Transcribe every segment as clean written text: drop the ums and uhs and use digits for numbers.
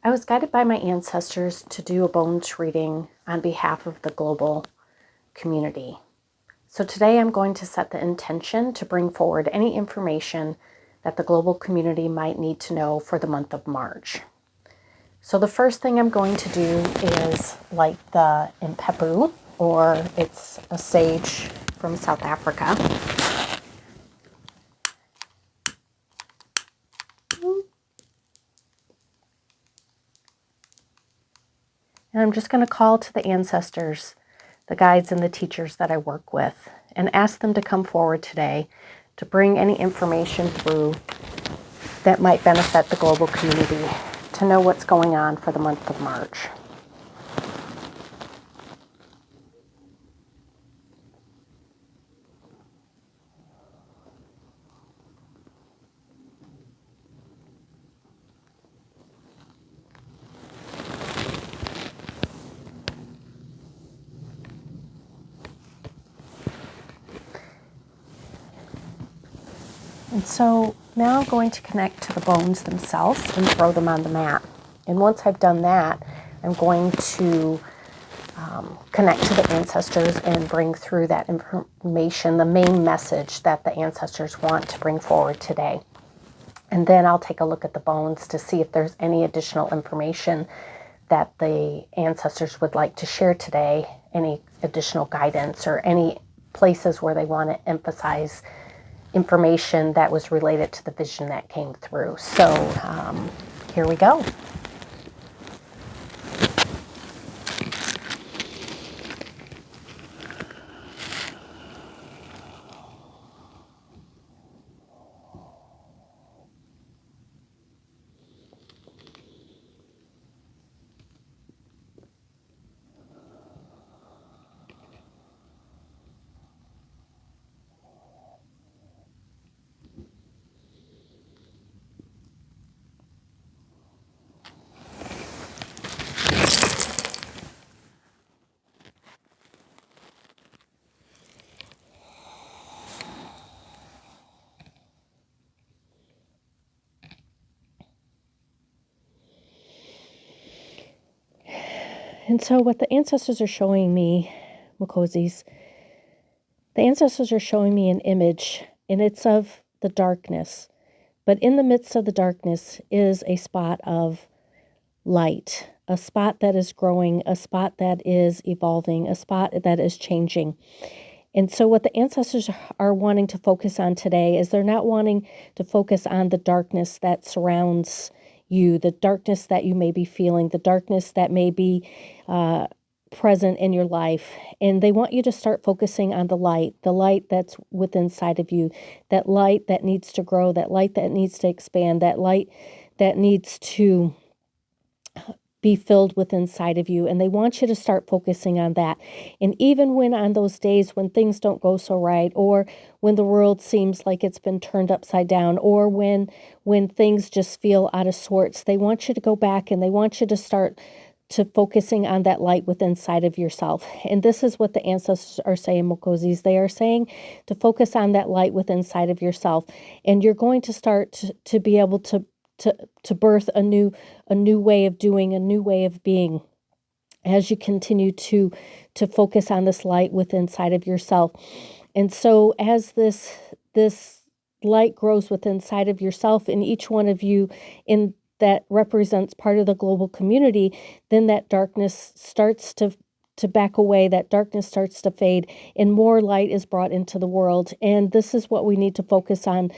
I was guided by my ancestors to do a bones reading on behalf of the global community. So today I'm going to set the intention to bring forward any information that the global community might need to know for the month of March. So the first thing I'm going to do is light the impepu, or it's a sage from South Africa. And I'm just going to call to the ancestors, the guides and the teachers that I work with, and ask them to come forward today to bring any information through that might benefit the global community to know what's going on for the month of March. And so now I'm going to connect to the bones themselves and throw them on the mat. And once I've done that, I'm going to connect to the ancestors and bring through that information, the main message that the ancestors want to bring forward today. And then I'll take a look at the bones to see if there's any additional information that the ancestors would like to share today, any additional guidance or any places where they want to emphasize information that was related to the vision that came through. So here we go. And so what the ancestors are showing me, Makosi's, the ancestors are showing me an image, and it's of the darkness. But in the midst of the darkness is a spot of light, a spot that is growing, a spot that is evolving, a spot that is changing. And so what the ancestors are wanting to focus on today is they're not wanting to focus on the darkness that surrounds you, the darkness that you may be feeling, the darkness that may be present in your life. And they want you to start focusing on the light that's within inside of you, that light that needs to grow, that light that needs to expand, that light that needs to be filled with inside of you. And they want you to start focusing on that. And even when on those days when things don't go so right, or when the world seems like it's been turned upside down, or when things just feel out of sorts, they want you to go back and they want you to start to focusing on that light within inside of yourself. And this is what the ancestors are saying, Mokosis. They are saying to focus on that light within inside of yourself. And you're going to start to be able to birth a new way of doing, a new way of being, as you continue to focus on this light within inside of yourself. And so as this light grows within inside of yourself, in each one of you, in that represents part of the global community, then that darkness starts to back away, that darkness starts to fade, and more light is brought into the world. And this is what we need to focus on,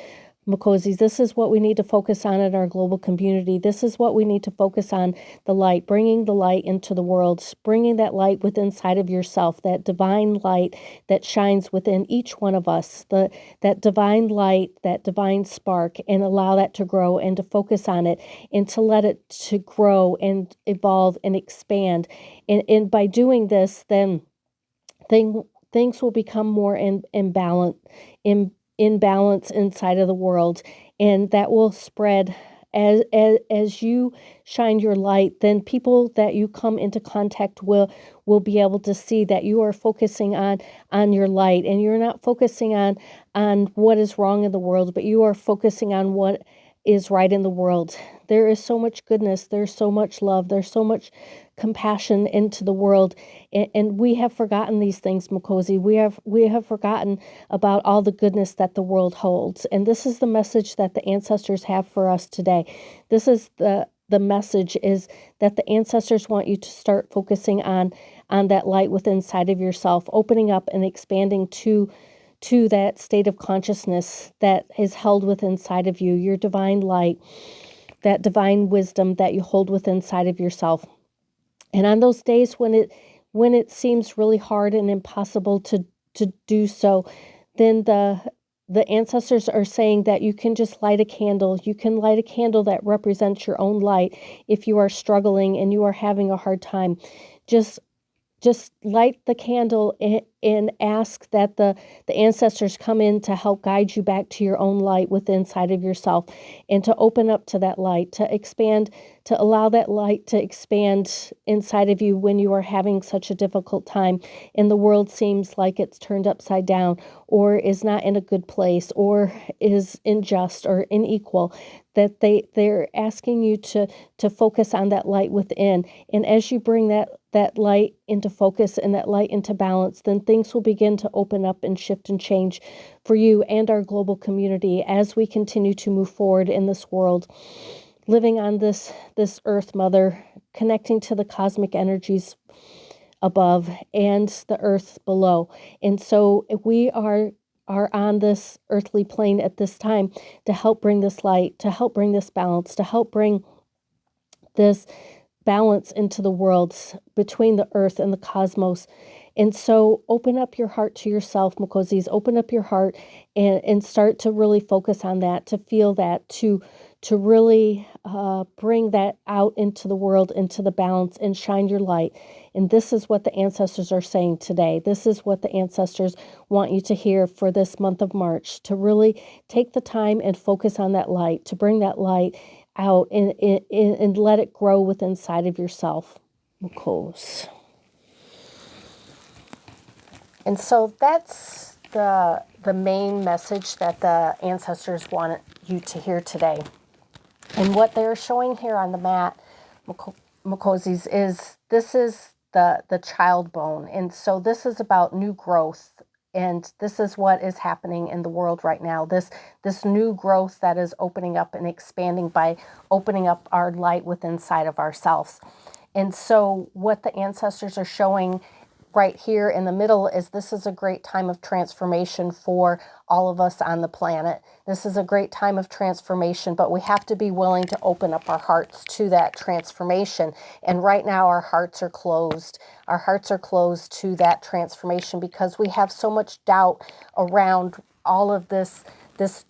Makosis. This is what we need to focus on in our global community. This is what we need to focus on, the light, bringing the light into the world, bringing that light within inside of yourself, that divine light that shines within each one of us, that divine light, that divine spark, and allow that to grow and to focus on it and to let it to grow and evolve and expand. And by doing this, then things will become more in balance inside of the world, and that will spread as you shine your light. Then people that you come into contact will be able to see that you are focusing on your light, and you're not focusing on what is wrong in the world, but you are focusing on what is right in the world. There is so much goodness, there's so much love, there's so much compassion into the world, and we have forgotten these things, Makosi. We have forgotten about all the goodness that the world holds, and this is the message that the ancestors have for us today. This is the message is that the ancestors want you to start focusing on that light within inside of yourself, opening up and expanding to that state of consciousness that is held within inside of you, your divine light, that divine wisdom that you hold within inside of yourself. And on those days when it seems really hard and impossible to do so, then the ancestors are saying that you can just light a candle. You can light a candle that represents your own light if you are struggling and you are having a hard time. Just light the candle and ask that the ancestors come in to help guide you back to your own light within inside of yourself, and to open up to that light, to expand, to allow that light to expand inside of you when you are having such a difficult time and the world seems like it's turned upside down, or is not in a good place, or is unjust or unequal. That they're asking you to focus on that light within. And as you bring that light into focus and that light into balance, then things will begin to open up and shift and change for you and our global community as we continue to move forward in this world, living on this earth, Mother, connecting to the cosmic energies above and the earth below. And so we are on this earthly plane at this time to help bring this light, to help bring this balance, to help bring this balance into the worlds between the earth and the cosmos. And so open up your heart to yourself, Makosis. Open up your heart and start to really focus on that, to feel that, to really bring that out into the world, into the balance, and shine your light. And this is what the ancestors are saying today. This is what the ancestors want you to hear for this month of March, to really take the time and focus on that light, to bring that light out and let it grow within inside of yourself. Makos. And so that's the main message that the ancestors want you to hear today. And what they're showing here on the mat, Makosis, is this is the child bone. And so this is about new growth. And this is what is happening in the world right now. This new growth that is opening up and expanding by opening up our light within inside of ourselves. And so what the ancestors are showing right here in the middle is this is a great time of transformation for all of us on the planet. This is a great time of transformation, but we have to be willing to open up our hearts to that transformation. And right now our hearts are closed. Our hearts are closed to that transformation because we have so much doubt around all of this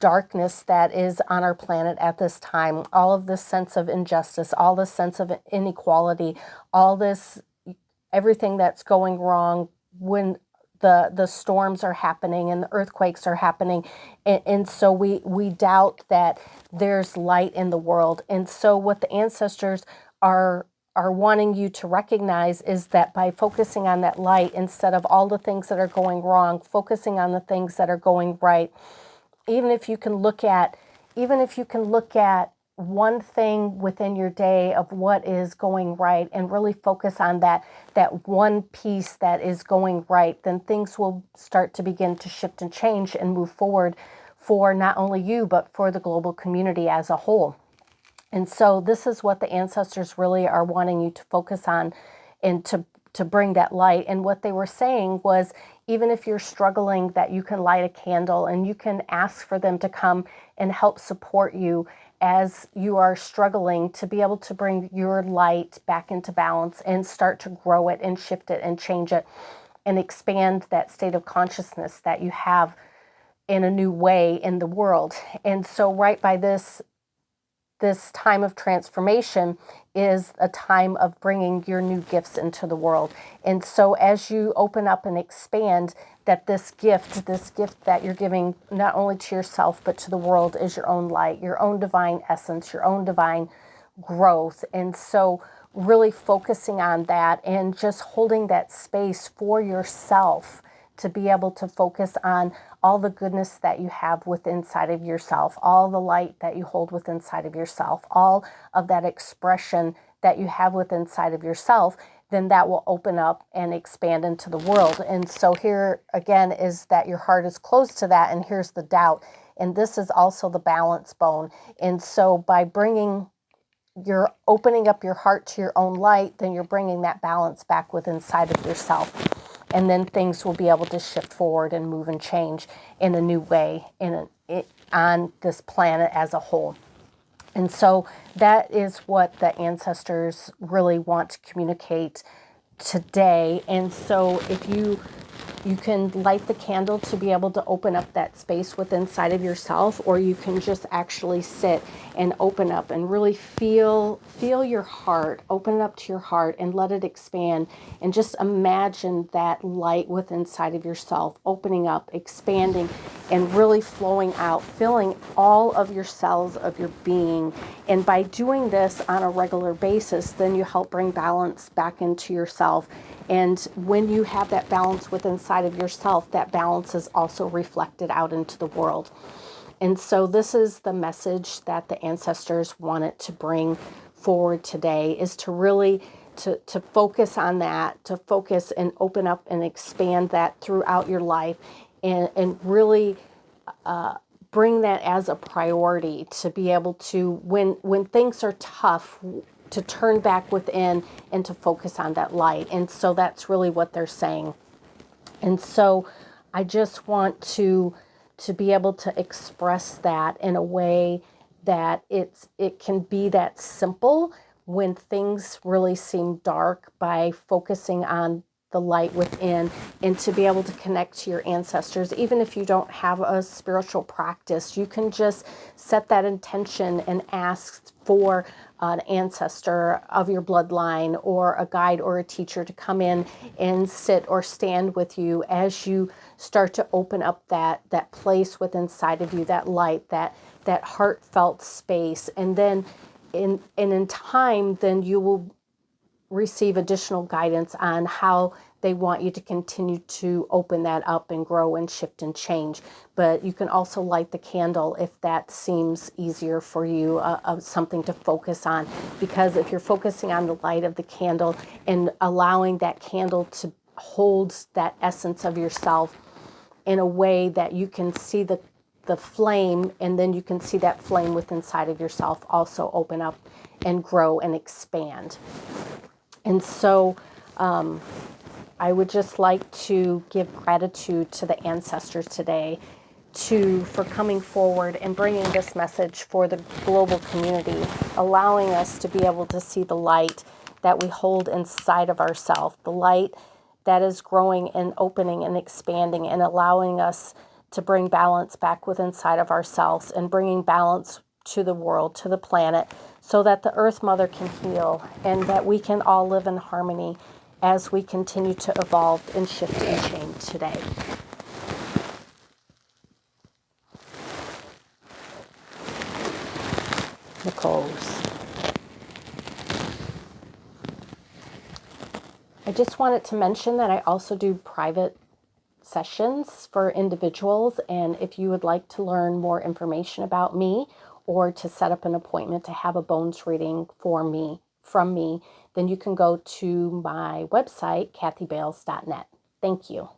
darkness that is on our planet at this time, all of this sense of injustice, all this sense of inequality, all this everything that's going wrong when the storms are happening and the earthquakes are happening. And so we doubt that there's light in the world. And so what the ancestors are wanting you to recognize is that by focusing on that light, instead of all the things that are going wrong, focusing on the things that are going right, even if you can look at one thing within your day of what is going right and really focus on that one piece that is going right, then things will start to begin to shift and change and move forward for not only you, but for the global community as a whole. And so this is what the ancestors really are wanting you to focus on and to bring that light. And what they were saying was, even if you're struggling, that you can light a candle and you can ask for them to come and help support you as you are struggling to be able to bring your light back into balance and start to grow it and shift it and change it and expand that state of consciousness that you have in a new way in the world. And so right by this time of transformation is a time of bringing your new gifts into the world. And so as you open up and expand, that this gift that you're giving not only to yourself but to the world is your own light, your own divine essence, your own divine growth. And so really focusing on that and just holding that space for yourself to be able to focus on all the goodness that you have within inside of yourself, all the light that you hold within inside of yourself, all of that expression that you have within inside of yourself, then that will open up and expand into the world. And so here again is that your heart is closed to that, and here's the doubt. And this is also the balance bone. And so by you're opening up your heart to your own light, then you're bringing that balance back within inside of yourself. And then things will be able to shift forward and move and change in a new way on this planet as a whole. And so that is what the ancestors really want to communicate today. And so if you can light the candle to be able to open up that space within inside of yourself, or you can just actually sit and open up and really feel your heart, open it up to your heart and let it expand, and just imagine that light within inside of yourself opening up, expanding, and really flowing out, filling all of your cells of your being. And by doing this on a regular basis, then you help bring balance back into yourself. And when you have that balance within inside of yourself, that balance is also reflected out into the world. And so this is the message that the ancestors wanted to bring forward today, is to really to focus on that, to focus and open up and expand that throughout your life, and really bring that as a priority, to be able to, when things are tough, to turn back within and to focus on that light. And so that's really what they're saying. And so I just want to be able to express that in a way that it can be that simple when things really seem dark, by focusing on the light within, and to be able to connect to your ancestors. Even if you don't have a spiritual practice, you can just set that intention and ask for an ancestor of your bloodline or a guide or a teacher to come in and sit or stand with you as you start to open up that place within inside of you, that light, that heartfelt space. And then in time, then you will receive additional guidance on how they want you to continue to open that up and grow and shift and change. But you can also light the candle if that seems easier for you, something to focus on. Because if you're focusing on the light of the candle and allowing that candle to hold that essence of yourself in a way that you can see the flame, and then you can see that flame within inside of yourself also open up and grow and expand. And so I would just like to give gratitude to the ancestors today for coming forward and bringing this message for the global community, allowing us to be able to see the light that we hold inside of ourselves, the light that is growing and opening and expanding, and allowing us to bring balance back within inside of ourselves, and bringing balance to the world, to the planet, so that the Earth Mother can heal, and that we can all live in harmony as we continue to evolve and shift and change today. Nicole's. I just wanted to mention that I also do private sessions for individuals, and if you would like to learn more information about me, or to set up an appointment to have a bones reading from me, then you can go to my website, kathybales.net. Thank you.